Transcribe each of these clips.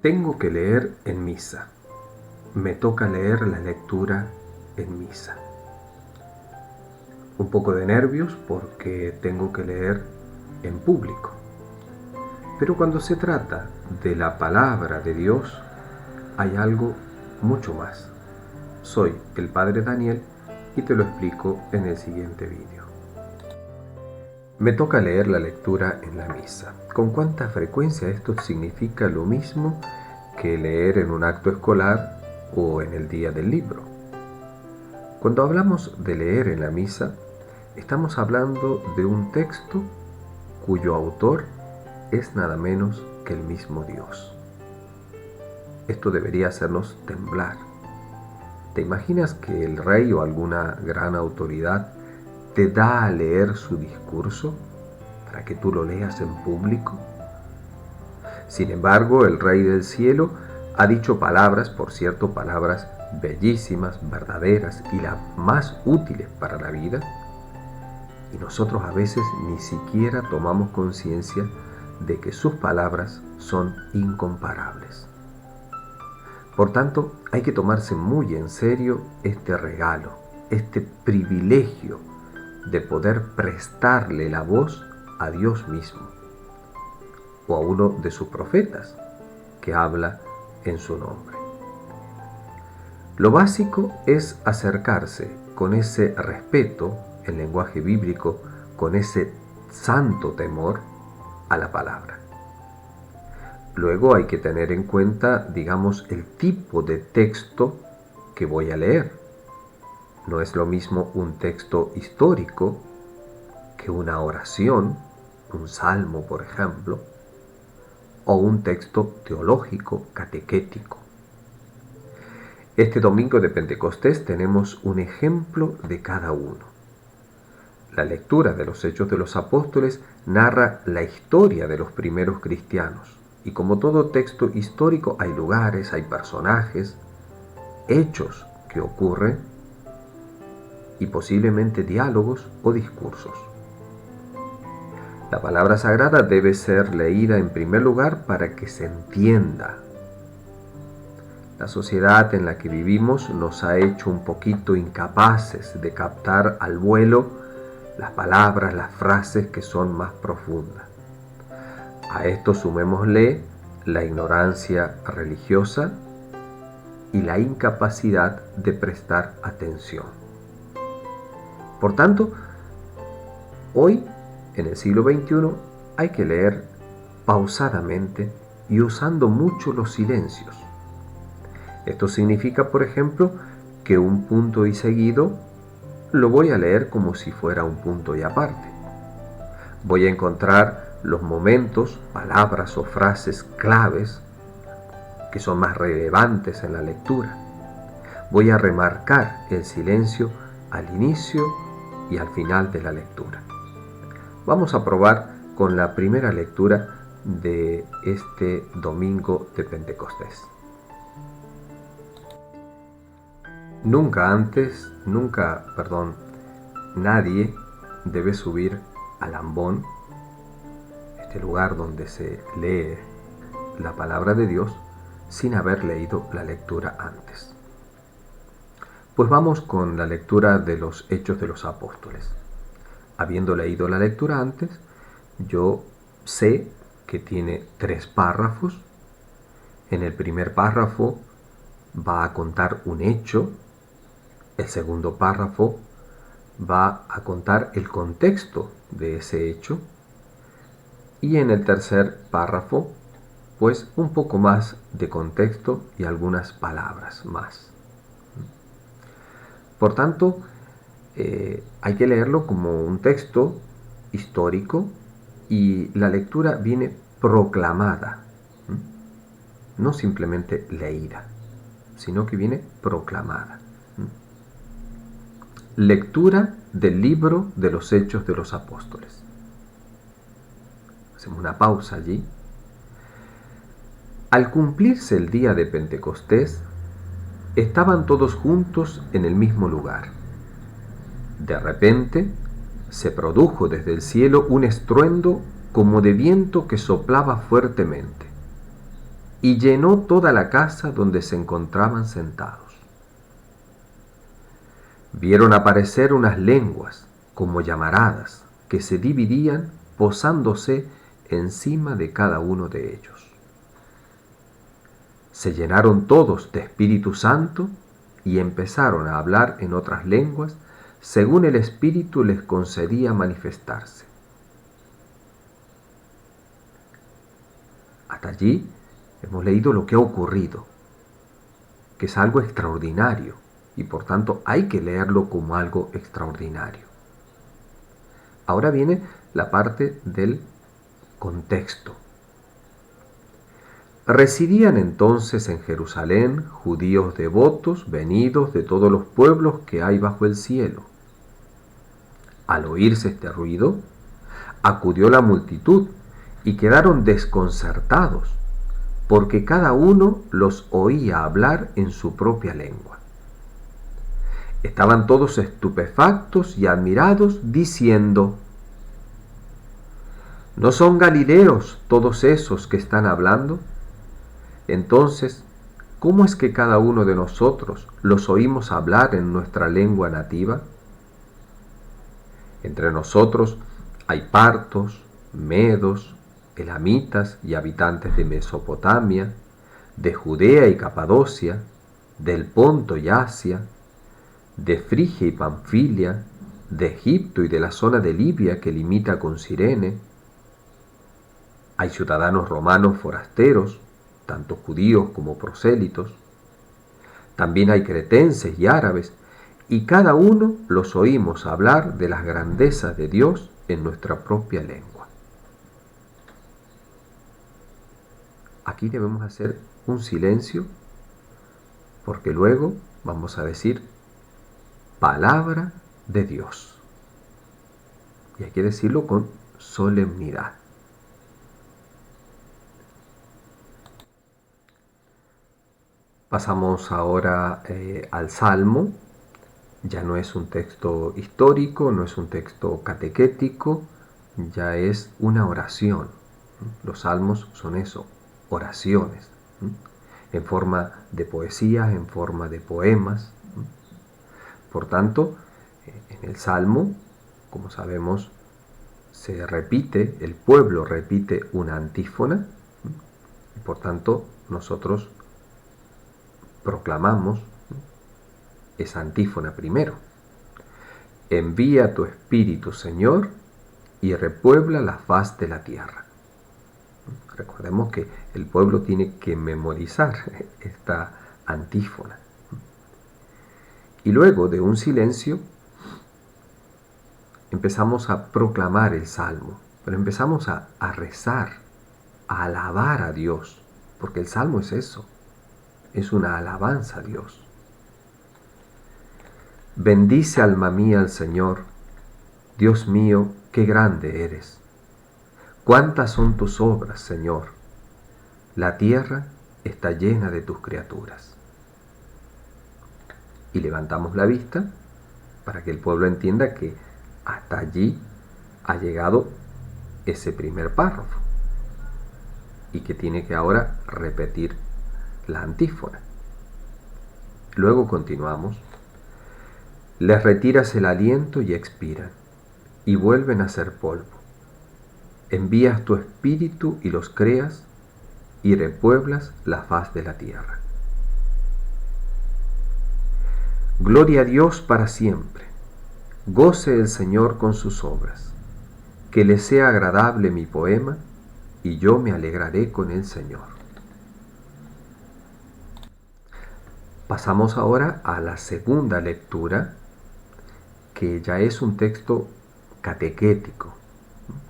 Tengo que leer en misa. Me toca leer la lectura en misa. Un poco de nervios porque tengo que leer en público. Pero cuando se trata de la palabra de Dios, hay algo mucho más. Soy el Padre Daniel y te lo explico en el siguiente vídeo. Me toca leer la lectura en la misa. ¿Con cuánta frecuencia esto significa lo mismo que leer en un acto escolar o en el día del libro? Cuando hablamos de leer en la misa, estamos hablando de un texto cuyo autor es nada menos que el mismo Dios. Esto debería hacernos temblar. ¿Te imaginas que el rey o alguna gran autoridad te da a leer su discurso para que tú lo leas en público? Sin embargo, el Rey del Cielo ha dicho palabras, por cierto, palabras bellísimas, verdaderas y las más útiles para la vida, y nosotros a veces ni siquiera tomamos conciencia de que sus palabras son incomparables. Por tanto, hay que tomarse muy en serio este regalo, este privilegio de poder prestarle la voz a Dios mismo o a uno de sus profetas que habla en su nombre. Lo básico es acercarse con ese respeto, el lenguaje bíblico, con ese santo temor a la palabra. Luego hay que tener en cuenta, digamos, el tipo de texto que voy a leer. No es lo mismo un texto histórico que una oración, un salmo, por ejemplo, o un texto teológico, catequético. Este domingo de Pentecostés tenemos un ejemplo de cada uno. La lectura de los Hechos de los Apóstoles narra la historia de los primeros cristianos, y como todo texto histórico hay lugares, hay personajes, hechos que ocurren y posiblemente diálogos o discursos. La palabra sagrada debe ser leída en primer lugar para que se entienda. La sociedad en la que vivimos nos ha hecho un poquito incapaces de captar al vuelo las palabras, las frases que son más profundas. A esto sumémosle la ignorancia religiosa y la incapacidad de prestar atención. Por tanto, hoy, en el siglo XXI, hay que leer pausadamente y usando mucho los silencios. Esto significa, por ejemplo, que un punto y seguido lo voy a leer como si fuera un punto y aparte. Voy a encontrar los momentos, palabras o frases claves que son más relevantes en la lectura. Voy a remarcar el silencio al inicio y al final de la lectura. Vamos a probar con la primera lectura de este domingo de Pentecostés. Nadie debe subir al ambón, este lugar donde se lee la palabra de Dios, sin haber leído la lectura antes. Pues vamos con la lectura de los Hechos de los Apóstoles. Habiendo leído la lectura antes, yo sé que tiene 3 párrafos. En el primer párrafo va a contar un hecho. El segundo párrafo va a contar el contexto de ese hecho. Y en el tercer párrafo, pues un poco más de contexto y algunas palabras más. Por tanto, hay que leerlo como un texto histórico y la lectura viene proclamada, no simplemente leída, sino que viene proclamada. Lectura del libro de los Hechos de los Apóstoles. Hacemos una pausa allí. Al cumplirse el día de Pentecostés, estaban todos juntos en el mismo lugar. De repente, se produjo desde el cielo un estruendo como de viento que soplaba fuertemente. y llenó toda la casa donde se encontraban sentados. Vieron aparecer unas lenguas como llamaradas que se dividían posándose encima de cada uno de ellos. Se llenaron todos de Espíritu Santo y empezaron a hablar en otras lenguas según el Espíritu les concedía manifestarse. Hasta allí hemos leído lo que ha ocurrido, que es algo extraordinario y por tanto hay que leerlo como algo extraordinario. Ahora viene la parte del contexto. Residían entonces en Jerusalén judíos devotos venidos de todos los pueblos que hay bajo el cielo. Al oírse este ruido, acudió la multitud y quedaron desconcertados, porque cada uno los oía hablar en su propia lengua. Estaban todos estupefactos y admirados, diciendo: ¿no son galileos todos esos que están hablando? Entonces, ¿cómo es que cada uno de nosotros los oímos hablar en nuestra lengua nativa? Entre nosotros hay partos, medos, elamitas y habitantes de Mesopotamia, de Judea y Capadocia, del Ponto y Asia, de Frigia y Panfilia, de Egipto y de la zona de Libia que limita con Cirene. Hay ciudadanos romanos forasteros, tanto judíos como prosélitos. También hay cretenses y árabes, y cada uno los oímos hablar de las grandezas de Dios en nuestra propia lengua. Aquí debemos hacer un silencio, porque luego vamos a decir palabra de Dios. Y hay que decirlo con solemnidad. Pasamos ahora al Salmo. Ya no es un texto histórico, no es un texto catequético, ya es una oración. Los salmos son eso, oraciones, en forma de poesías, en forma de poemas. Por tanto, en el Salmo, como sabemos, se repite, el pueblo repite una antífona, y por tanto nosotros proclamamos esa antífona primero. Envía tu Espíritu, Señor, y repuebla la faz de la tierra. Recordemos que el pueblo tiene que memorizar esta antífona. Y luego de un silencio empezamos a proclamar el Salmo, pero empezamos a rezar, a alabar a Dios, porque el Salmo es eso, es una alabanza a Dios. Bendice alma mía al Señor, Dios mío, qué grande eres. Cuántas son tus obras, Señor. La tierra está llena de tus criaturas. Y levantamos la vista para que el pueblo entienda que hasta allí ha llegado ese primer párrafo y que tiene que ahora repetir la antífona. Luego continuamos. Les retiras el aliento y expiran, y vuelven a ser polvo. Envías tu espíritu y los creas, y repueblas la faz de la tierra. Gloria a Dios para siempre. Goce el Señor con sus obras. Que le sea agradable mi poema, y yo me alegraré con el Señor. Pasamos ahora a la segunda lectura, que ya es un texto catequético.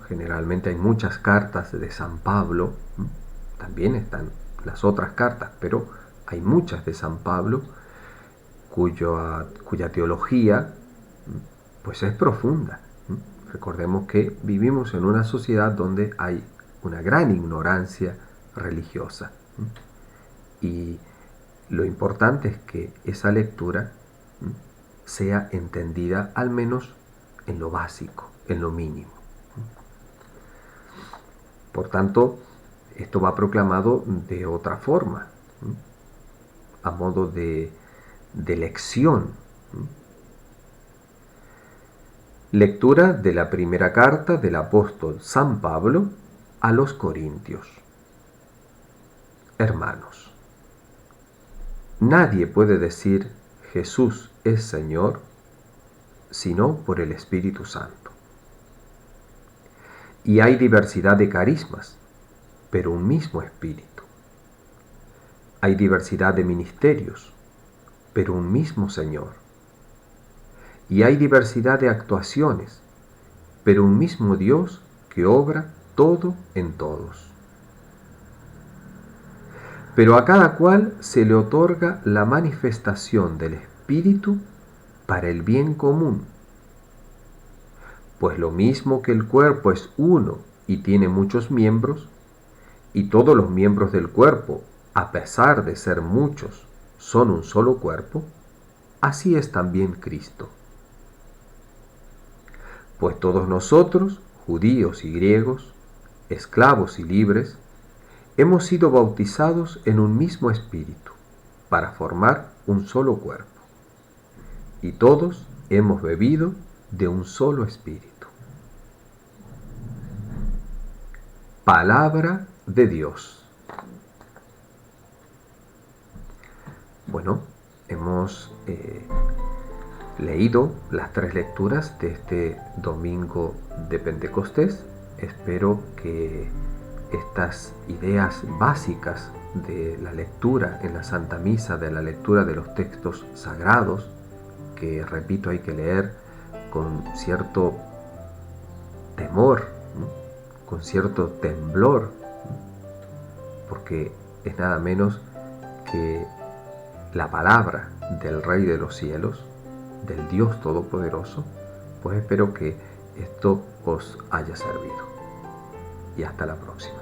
Generalmente hay muchas cartas de San Pablo, también están las otras cartas, pero hay muchas de San Pablo cuya teología pues es profunda. Recordemos que vivimos en una sociedad donde hay una gran ignorancia religiosa, y lo importante es que esa lectura sea entendida al menos en lo básico, en lo mínimo. Por tanto, Esto va proclamado de otra forma, a modo de lección. Lectura de la primera carta del apóstol San Pablo a los Corintios. Hermanos, nadie puede decir Jesús es Señor sino por el Espíritu Santo. Y hay diversidad de carismas, pero un mismo Espíritu. Hay diversidad de ministerios, pero un mismo Señor. Y hay diversidad de actuaciones, pero un mismo Dios que obra todo en todos. Pero a cada cual se le otorga la manifestación del Espíritu para el bien común. Pues lo mismo que el cuerpo es uno y tiene muchos miembros, y todos los miembros del cuerpo, a pesar de ser muchos, son un solo cuerpo, así es también Cristo. Pues todos nosotros, judíos y griegos, esclavos y libres, hemos sido bautizados en un mismo espíritu, para formar un solo cuerpo. Y todos hemos bebido de un solo espíritu. Palabra de Dios. Bueno, hemos leído las 3 lecturas de este domingo de Pentecostés. Espero que estas ideas básicas de la lectura en la Santa Misa, de la lectura de los textos sagrados, que repito hay que leer con cierto temor, ¿no? Con cierto temblor, ¿no? Porque es nada menos que la palabra del Rey de los cielos, del Dios Todopoderoso. Pues espero que esto os haya servido. Y hasta la próxima.